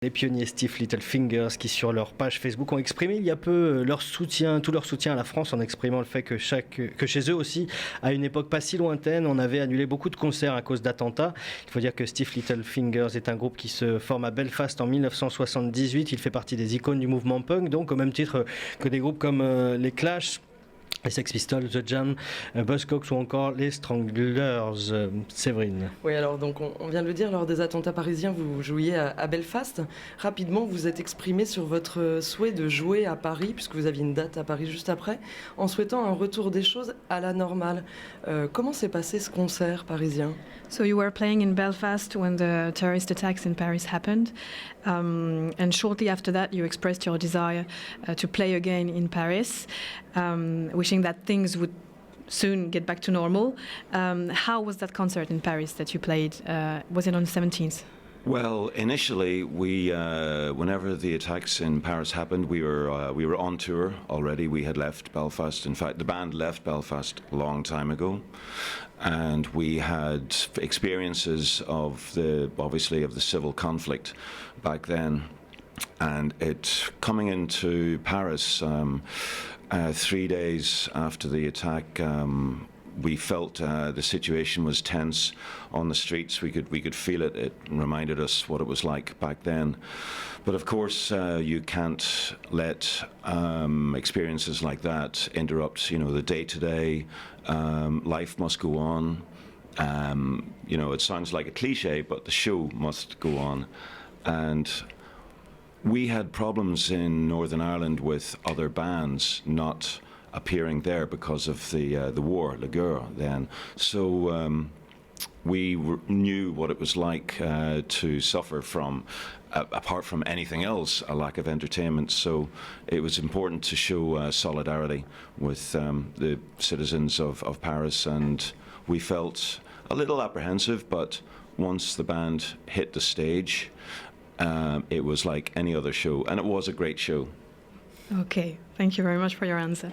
Les pionniers Stiff Little Fingers qui sur leur page Facebook ont exprimé il y a peu leur soutien, tout leur soutien à la France en exprimant le fait que chez eux aussi, à une époque pas si lointaine, on avait annulé beaucoup de concerts à cause d'attentats. Il faut dire que Stiff Little Fingers est un groupe qui se forme à Belfast en 1978. Il fait partie des icônes du mouvement punk, donc au même titre que des groupes comme les Clash, les Sex Pistols, The Jam, Buzzcocks ou encore les Stranglers. Séverine. Oui, alors donc on vient de le dire, lors des attentats parisiens, vous jouiez à Belfast. Rapidement, vous êtes exprimé sur votre souhait de jouer à Paris, puisque vous aviez une date à Paris juste après, en souhaitant un retour des choses à la normale. Comment s'est passé ce concert parisien? So you were playing in Belfast when the terrorist attacks in Paris happened, and shortly after that you expressed your desire to play again in Paris, wishing that things would soon get back to normal. How was that concert in Paris that you played? Was it on the 17th? Well, initially, whenever the attacks in Paris happened, we were on tour already. We had left Belfast. In fact, the band left Belfast a long time ago, and we had experiences of the civil conflict back then. And it coming into Paris 3 days after the attack. We felt the situation was tense on the streets. We could feel it. It reminded us what it was like back then. But of course, you can't let experiences like that interrupt. The day-to-day. Life must go on. It sounds like a cliche, but the show must go on. And we had problems in Northern Ireland with other bands not appearing there because of the war, la guerre then. So we knew what it was like to suffer from, apart from anything else, a lack of entertainment. So it was important to show solidarity with the citizens of Paris, and we felt a little apprehensive, but once the band hit the stage, it was like any other show, and it was a great show. Okay, thank you very much for your answer.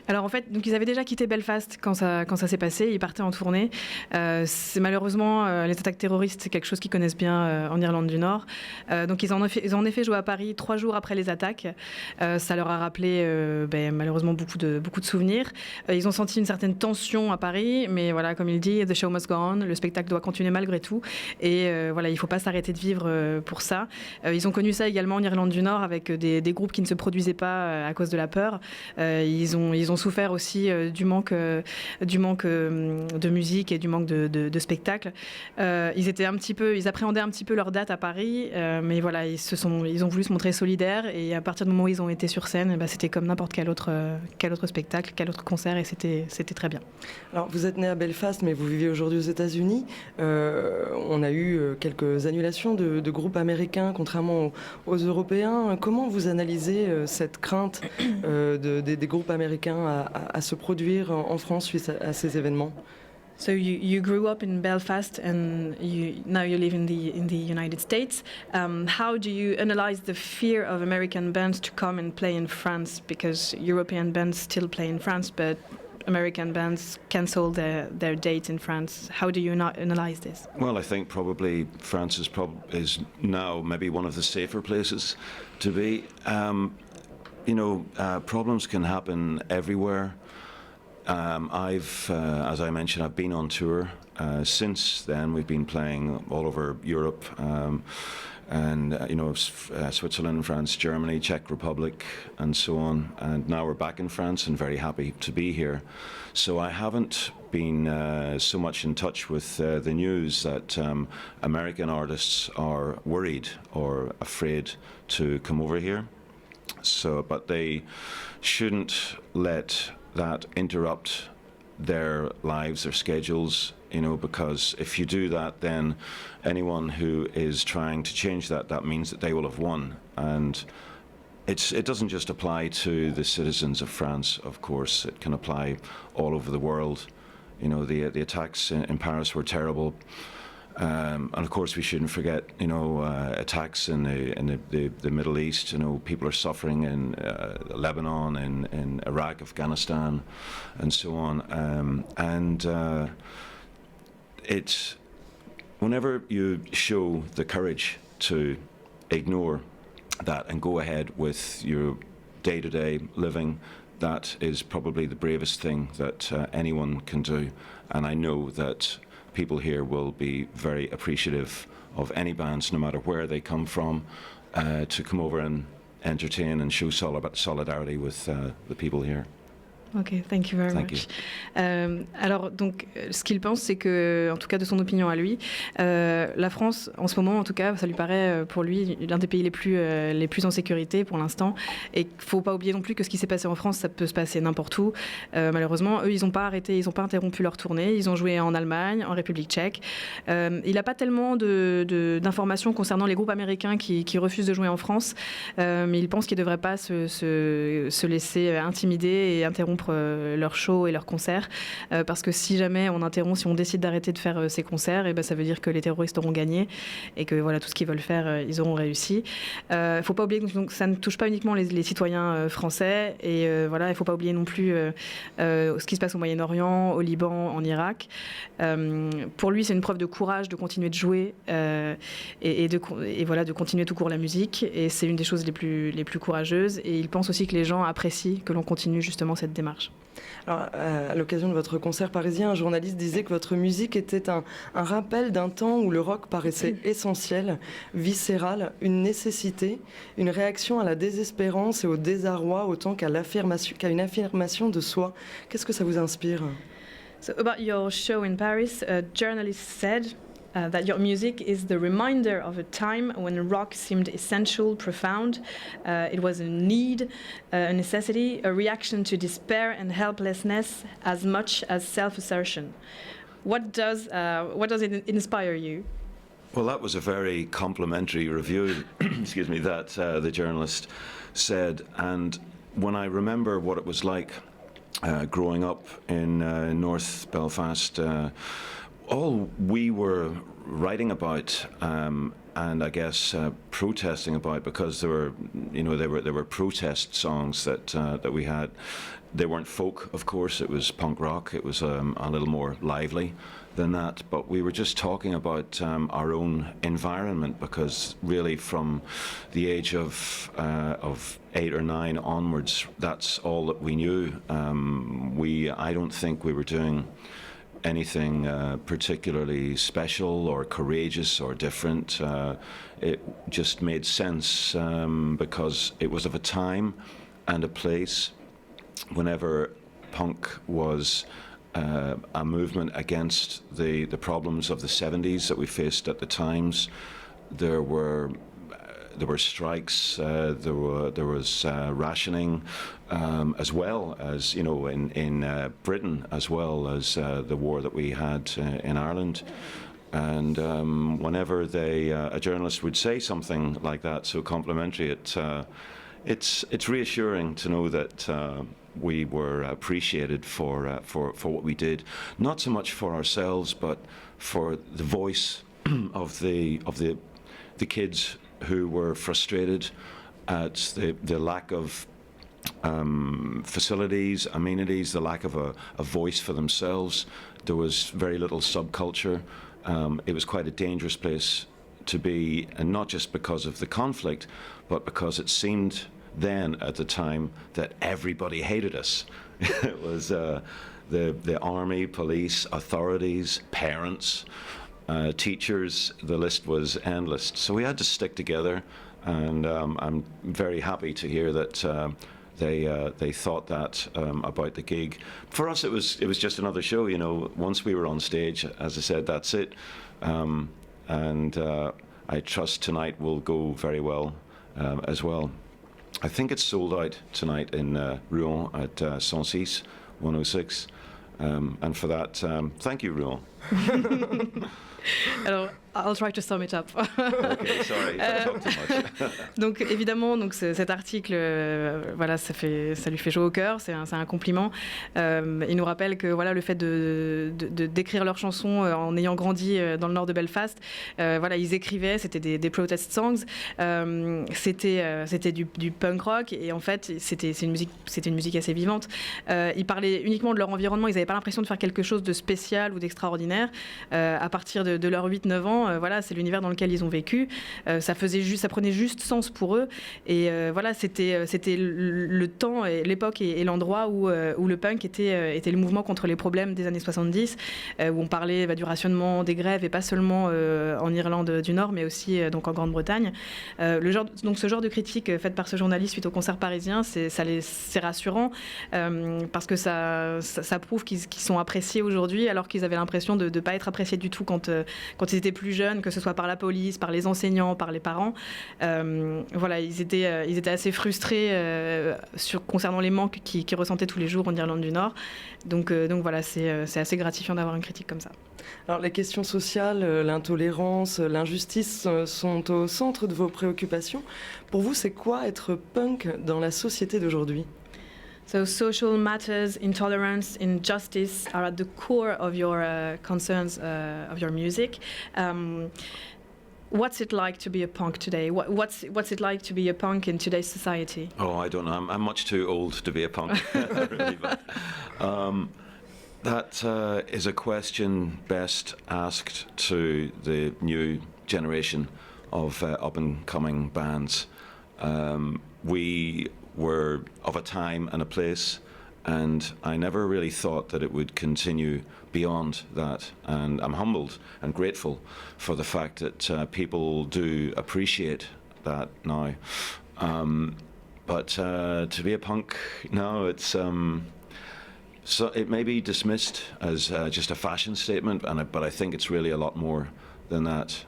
Alors en fait, donc ils avaient déjà quitté Belfast quand ça s'est passé, ils partaient en tournée. C'est malheureusement les attaques terroristes, c'est quelque chose qu'ils connaissent bien en Irlande du Nord. Donc ils ont en effet joué à Paris 3 jours après les attaques. Ça leur a rappelé malheureusement beaucoup de souvenirs. Ils ont senti une certaine tension à Paris, mais voilà, comme il dit, the show must go on, le spectacle doit continuer malgré tout. Et voilà, il ne faut pas s'arrêter de vivre pour ça. Ils ont connu ça également en Irlande du Nord avec des groupes qui ne se produisaient pas à cause de la peur. Ils ont souffert aussi du manque de musique et du manque de spectacle. Ils appréhendaient un petit peu leur date à Paris, mais voilà, ils ont voulu se montrer solidaires, et à partir du moment où ils ont été sur scène, c'était comme n'importe quel autre spectacle, quel autre concert, et c'était très bien. Alors vous êtes né à Belfast, mais vous vivez aujourd'hui aux États-Unis. On a eu quelques annulations de groupes américains, contrairement aux Européens. Comment vous analysez cette crainte des groupes américains à se produire en France suite à ces événements? So you grew up in Belfast, and now you live in the United States. How do you analyze the fear of American bands to come and play in France? Because European bands still play in France, but American bands cancel their dates in France. How do you not analyze this? Well, I think probably France is now maybe one of the safer places to be. Problems can happen everywhere. As I mentioned, I've been on tour. Since then, we've been playing all over Europe, Switzerland, France, Germany, Czech Republic, and so on. And now we're back in France and very happy to be here. So I haven't been so much in touch with the news that American artists are worried or afraid to come over here. But they shouldn't let that interrupt their lives, their schedules, because if you do that, then anyone who is trying to change that means that they will have won. And it doesn't just apply to the citizens of France, of course. It can apply all over the world. The attacks in Paris were terrible. And of course, we shouldn't forget, attacks in the Middle East. People are suffering in Lebanon, in Iraq, Afghanistan, and so on. Whenever you show the courage to ignore that and go ahead with your day-to-day living, that is probably the bravest thing that anyone can do. And I know that people here will be very appreciative of any bands, no matter where they come from, to come over and entertain and show solidarity with the people here. Ok, thank you very much. Alors, donc, ce qu'il pense, c'est que, en tout cas de son opinion à lui, la France, en ce moment, en tout cas, ça lui paraît pour lui l'un des pays les plus en sécurité pour l'instant. Et il ne faut pas oublier non plus que ce qui s'est passé en France, ça peut se passer n'importe où. Malheureusement, eux, ils n'ont pas arrêté, ils n'ont pas interrompu leur tournée. Ils ont joué en Allemagne, en République tchèque. Il n'a pas tellement d'informations concernant les groupes américains qui refusent de jouer en France, mais il pense qu'ils ne devraient pas se laisser intimider et interrompre leurs shows et leurs concerts, parce que si jamais si on décide d'arrêter de faire ces concerts, et ben ça veut dire que les terroristes auront gagné et que voilà, tout ce qu'ils veulent faire, ils auront réussi. Il faut pas oublier que donc, ça ne touche pas uniquement les citoyens français, et voilà, il faut pas oublier non plus ce qui se passe au Moyen-Orient, au Liban, en Irak. Pour lui, c'est une preuve de courage de continuer de jouer et voilà, de continuer tout court la musique, et c'est une des choses les plus courageuses, et il pense aussi que les gens apprécient que l'on continue justement cette démarche. Alors, à l'occasion de votre concert parisien, un journaliste disait que votre musique était un rappel d'un temps où le rock paraissait essentiel, viscéral, une nécessité, une réaction à la désespérance et au désarroi autant qu'à une affirmation de soi. Qu'est-ce que ça vous inspire? So about your show in Paris, a journalist said that your music is the reminder of a time when rock seemed essential, profound. It was a need, a necessity, a reaction to despair and helplessness as much as self-assertion. What does it inspire you? Well, that was a very complimentary review, excuse me, that the journalist said. And when I remember what it was like growing up in North Belfast, all we were writing about and I guess protesting about, because there were protest songs that we had. They weren't folk, of course. It was punk rock. It was a little more lively than that. But we were just talking about our own environment, because really from the age of 8 or 9 onwards, that's all that we knew. I don't think we were doing anything particularly special or courageous or different. It just made sense because it was of a time and a place whenever punk was a movement against the problems of the 70s that we faced at the times. There were strikes, there was rationing, as well as, in Britain, as well as the war that we had in Ireland. And whenever a journalist would say something like that, so complimentary, it's reassuring to know that we were appreciated for what we did, not so much for ourselves, but for the voice of the kids who were frustrated at the lack of facilities, amenities, the lack of a voice for themselves. There was very little subculture. It was quite a dangerous place to be, and not just because of the conflict, but because it seemed then at the time that everybody hated us. It was the army, police, authorities, parents, teachers. The list was endless. So we had to stick together, and I'm very happy to hear that they thought that about the gig. For us, it was just another show. Once we were on stage, as I said, that's it. And I trust tonight will go very well as well. I think it's sold out tonight in Rouen at 106, 106. And for that, thank you, Rouen. Alors, I'll try to sum it up. Okay, sorry, I talked too much. Donc évidemment, donc cet article, voilà, ça lui fait chaud au cœur, c'est un compliment. Il nous rappelle que voilà, le fait de d'écrire leurs chansons en ayant grandi dans le nord de Belfast, voilà, ils écrivaient, c'était des protest songs, c'était du punk rock et en fait c'était une musique assez vivante. Ils parlaient uniquement de leur environnement, ils n'avaient pas l'impression de faire quelque chose de spécial ou d'extraordinaire. À partir de leurs 8-9 ans, voilà, c'est l'univers dans lequel ils ont vécu. Ça prenait juste sens pour eux. Et voilà, c'était le temps, l'époque et l'endroit où le punk était le mouvement contre les problèmes des années 70, où on parlait du rationnement, des grèves, et pas seulement en Irlande du Nord, mais aussi donc en Grande-Bretagne. Donc ce genre de critique faite par ce journaliste suite au concert parisien, c'est rassurant parce que ça prouve qu'ils sont appréciés aujourd'hui, alors qu'ils avaient l'impression de ne pas être appréciés du tout quand ils étaient plus jeunes, que ce soit par la police, par les enseignants, par les parents. Voilà, ils étaient assez frustrés concernant les manques qu'ils ressentaient tous les jours en Irlande du Nord. Donc voilà, c'est assez gratifiant d'avoir une critique comme ça. Alors les questions sociales, l'intolérance, l'injustice sont au centre de vos préoccupations. Pour vous, c'est quoi être punk dans la société d'aujourd'hui ? So social matters, intolerance, injustice are at the core of your concerns of your music. What's it like to be a punk today? What's it like to be a punk in today's society? Oh, I don't know. I'm much too old to be a punk, really. But, that is a question best asked to the new generation of up-and-coming bands. We were of a time and a place, and I never really thought that it would continue beyond that. And I'm humbled and grateful for the fact that people do appreciate that now. But to be a punk now, it's so it may be dismissed as just a fashion statement, but I think it's really a lot more than that.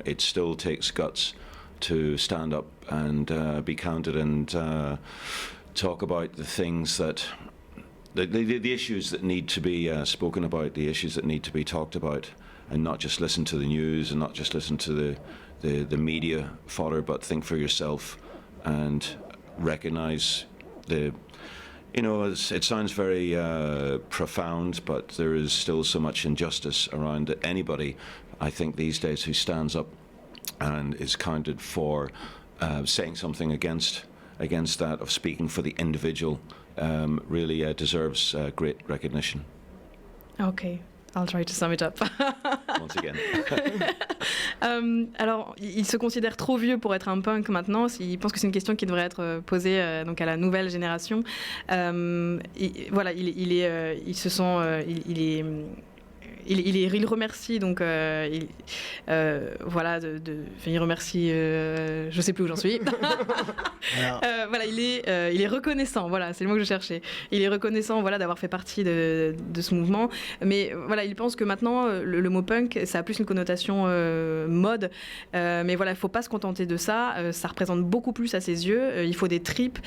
It still takes guts to stand up and be counted and talk about the things that the issues that need to be spoken about, the issues that need to be talked about, and not just listen to the news and not just listen to the media fodder, but think for yourself and recognize it sounds very profound, but there is still so much injustice around that anybody, I think these days, who stands up and is counted for saying something against that, of speaking for the individual, really deserves great recognition. Okay, I'll try to sum it up. Once again. Alors, il se considère trop vieux pour être un punk maintenant. Il pense que c'est une question qui devrait être posée donc à la nouvelle génération. Voilà, il remercie donc voilà il remercie je sais plus où j'en suis. Voilà, il est reconnaissant, voilà, c'est le mot que je cherchais. Il est reconnaissant, voilà, d'avoir fait partie de ce mouvement, mais voilà, il pense que maintenant le mot punk, ça a plus une connotation mode, mais voilà, il faut pas se contenter de ça. Ça représente beaucoup plus à ses yeux. Il faut des tripes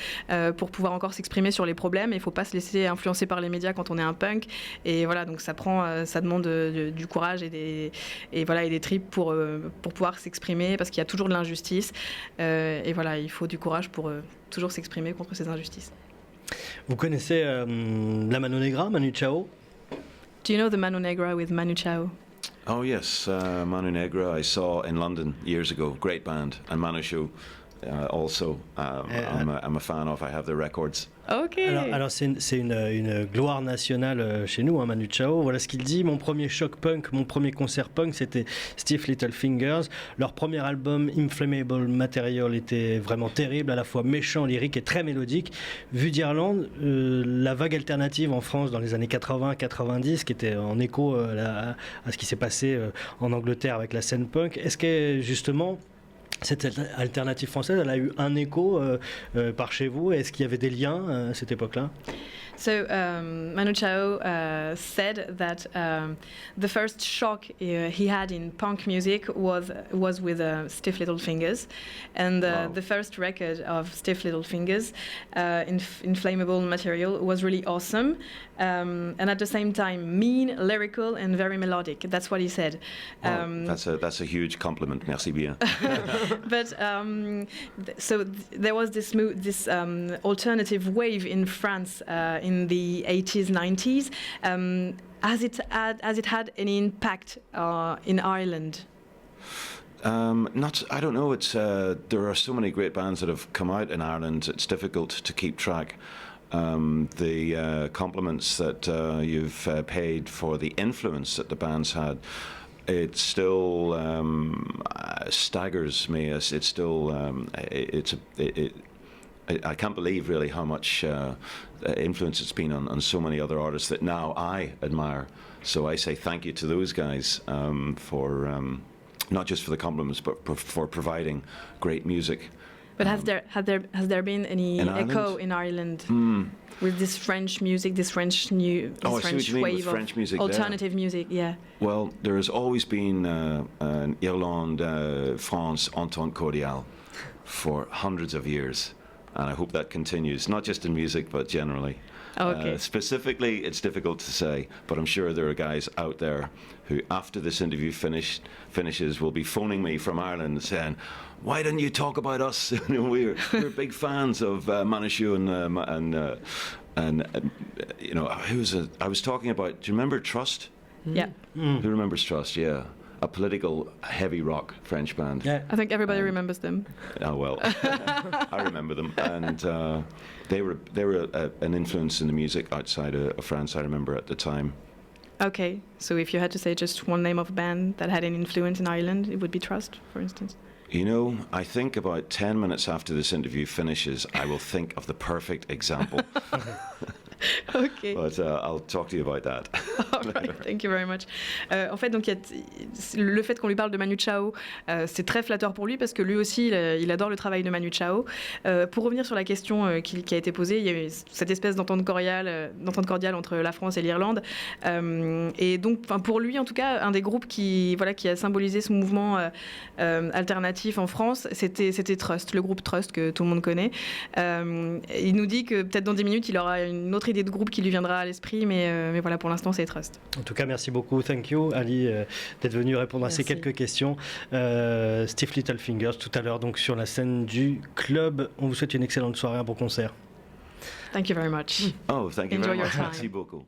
pour pouvoir encore s'exprimer sur les problèmes. Il faut pas se laisser influencer par les médias quand on est un punk, et voilà, donc ça demande du courage et des tripes pour pouvoir s'exprimer, parce qu'il y a toujours de l'injustice, et voilà, il faut du courage pour toujours s'exprimer contre ces injustices. Vous connaissez la Mano Negra, Manu Chao? Do you know the Mano Negra with Manu Chao? Oh yes, Manu Negra I saw in London years ago. Great band. And Manu Chao also. I'm a fan of. I have their records. Ok. Alors c'est une gloire nationale chez nous, hein, Manu Chao. Voilà ce qu'il dit. Mon premier choc punk, mon premier concert punk, c'était Stiff Little Fingers. Leur premier album, Inflammable Material, était vraiment terrible, à la fois méchant, lyrique et très mélodique. Vu d'Irlande, la vague alternative en France dans les années 80-90, qui était en écho à ce qui s'est passé en Angleterre avec la scène punk, est-ce que justement cette alternative française, elle a eu un écho par chez vous? Est-ce qu'il y avait des liens à cette époque-là? So Manu Chao said that the first shock he had in punk music was with Stiff Little Fingers, and the first record of Stiff Little Fingers, Inflammable Material, was really awesome, and at the same time mean, lyrical, and very melodic. That's what he said. That's a huge compliment. Merci bien. But so there was this alternative wave in France in the 80s, 90s. Has it had any impact in Ireland? I don't know. It's there are so many great bands that have come out in Ireland. It's difficult to keep track. The compliments that you've paid for the influence that the bands had, it still staggers me. It's still I can't believe really how much influence it's been on so many other artists that now I admire. So I say thank you to those guys for not just for the compliments, but for providing great music. But has there been any echo in Ireland with this French music, this French wave French music, alternative music? Yeah. Well, there has always been an Irlande, France entente cordiale for hundreds of years, and I hope that continues, not just in music but generally. Okay. Specifically, it's difficult to say, but I'm sure there are guys out there who, after this interview finishes, will be phoning me from Ireland saying, "Why didn't you talk about us? we're big fans of Manu Chao and you know, I was talking about. Do you remember Trust? Yeah. Who remembers Trust? Yeah. A political heavy rock French band. Yeah. I think everybody remembers them. Oh well, I remember them, and they were an influence in the music outside of France. I remember at the time. Okay, so if you had to say just one name of a band that had an influence in Ireland, it would be Trust, for instance. You know, I think about 10 minutes after this interview finishes, I will think of the perfect example. Okay. But I'll talk to you about that. All right, thank you very much. En fait, donc, le fait qu'on lui parle de Manu Chao, c'est très flatteur pour lui parce que lui aussi, il adore le travail de Manu Chao. Pour revenir sur la question qui a été posée, il y a eu cette espèce d'entente cordiale entre la France et l'Irlande. Et donc, pour lui, en tout cas, un des groupes qui a symbolisé ce mouvement alternatif en France, c'était Trust, le groupe Trust que tout le monde connaît. Il nous dit que peut-être dans 10 minutes, il aura une autre idée de groupe qui lui viendra à l'esprit, mais voilà, pour l'instant, c'est Trust. En tout cas, merci beaucoup, thank you, Ali, d'être venu répondre à ces quelques questions. Stiff Little Fingers, tout à l'heure, donc sur la scène du club. On vous souhaite une excellente soirée, un bon concert. Thank you very much. Oh, thank you Enjoy very your much. time. Merci beaucoup.